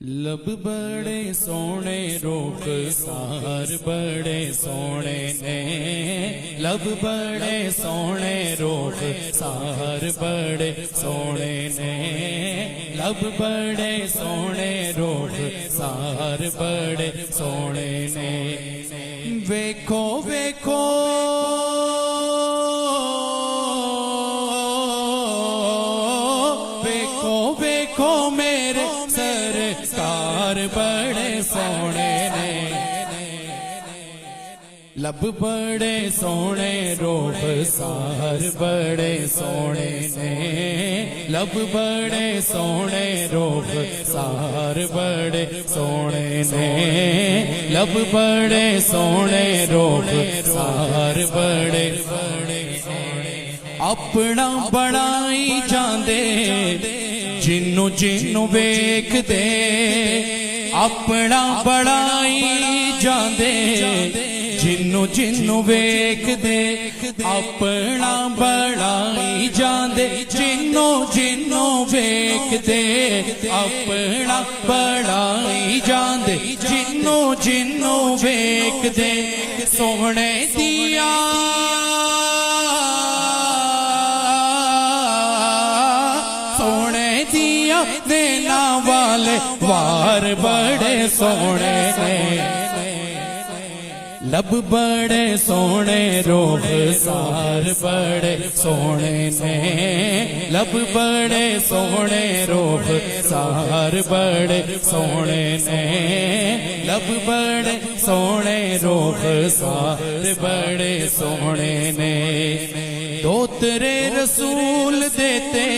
لب بڑے سونے روخ سار بڑے سونے نے لب بڑے سونے روخ سار بڑے سونے نے لب بڑے سونے روخ سار بڑے سونے نے ویکھو ویکھو ویکھو ویکھو میرے سرکار بڑے سونے نے لب بڑے سونے روح سار بڑے سونے نے لب بڑے سونے روح سار بڑے سونے نے لب بڑے سونے روح سار بڑے اپنا بڑائی جاندے جنوں جنوں ویکھ دے اپنا بڑائی جاندے جنوں جنوں ویکھ دے اپنا بڑائی جاندے جنوں جنوں ویکھ دے اپنا بڑائی جاندے جنوں جنوں ویکھ دے سونے دیا دینا والے وار بڑے سونے نے لب بڑے سونے روح سار بڑے سونے نے لب بڑے سونے روح سار بڑے سونے نے لب بڑے سونے روح سار بڑے سونے نے دوترے رسول دیتے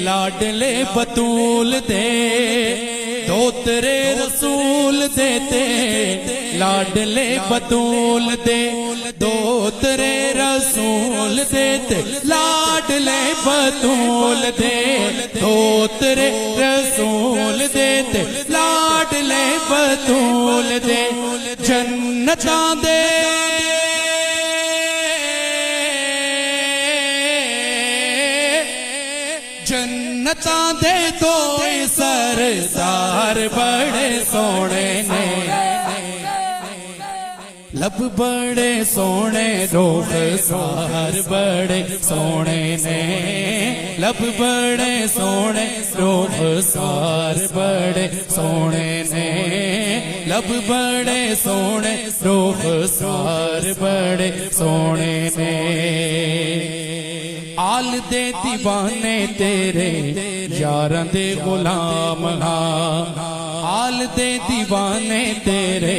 لاڈلے بطول دے دوترے رسول دیتے لاڈلے بطول دے دوترے رسول دیتے لاڈلے بطول دے دوترے رسول دیتے لاڈلے بطول دے جنتاں دے جنتاں دے دو سردار بڑے سونے نے لب بڑے سونے روح سار بڑے سونے نے لب بڑے سونے روح سار بڑے سونے نے لب بڑے سونے روح سار بڑے سونے نے آل دے دیوانے تیرے یاراں دے غلام ہاں آل دے دیوانے تیرے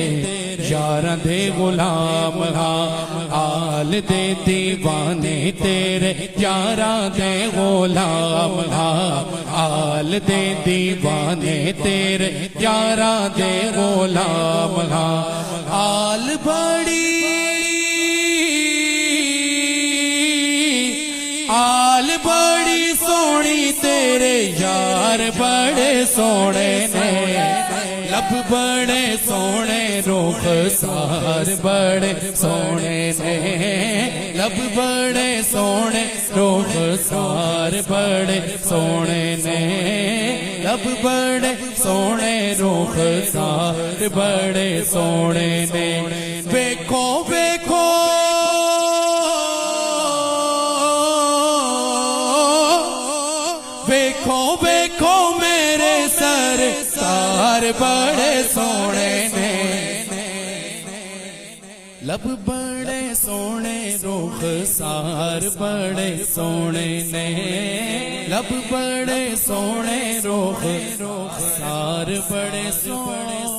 یاراں دے غلام ہاں آل دے دیوانے تیرے یاراں دے غلام ہاں آل دے دیوانے تیرے یاراں دے غلام ہاں آل بڑی آل بڑی سونی تیرے یار بڑے سونے نے لب بڑے سونے روح سار بڑے سونے نے لب بڑے سونے روح سار بڑے سونے نے لب بڑے سونے روح سار بڑے سونے نے ویکھو ویکھو ویکھو ویکھو میرے سرکار بڑے سونے نے لب بڑے سونے روح سار بڑے سونے نے لب بڑے سونے روح سار بڑے سونے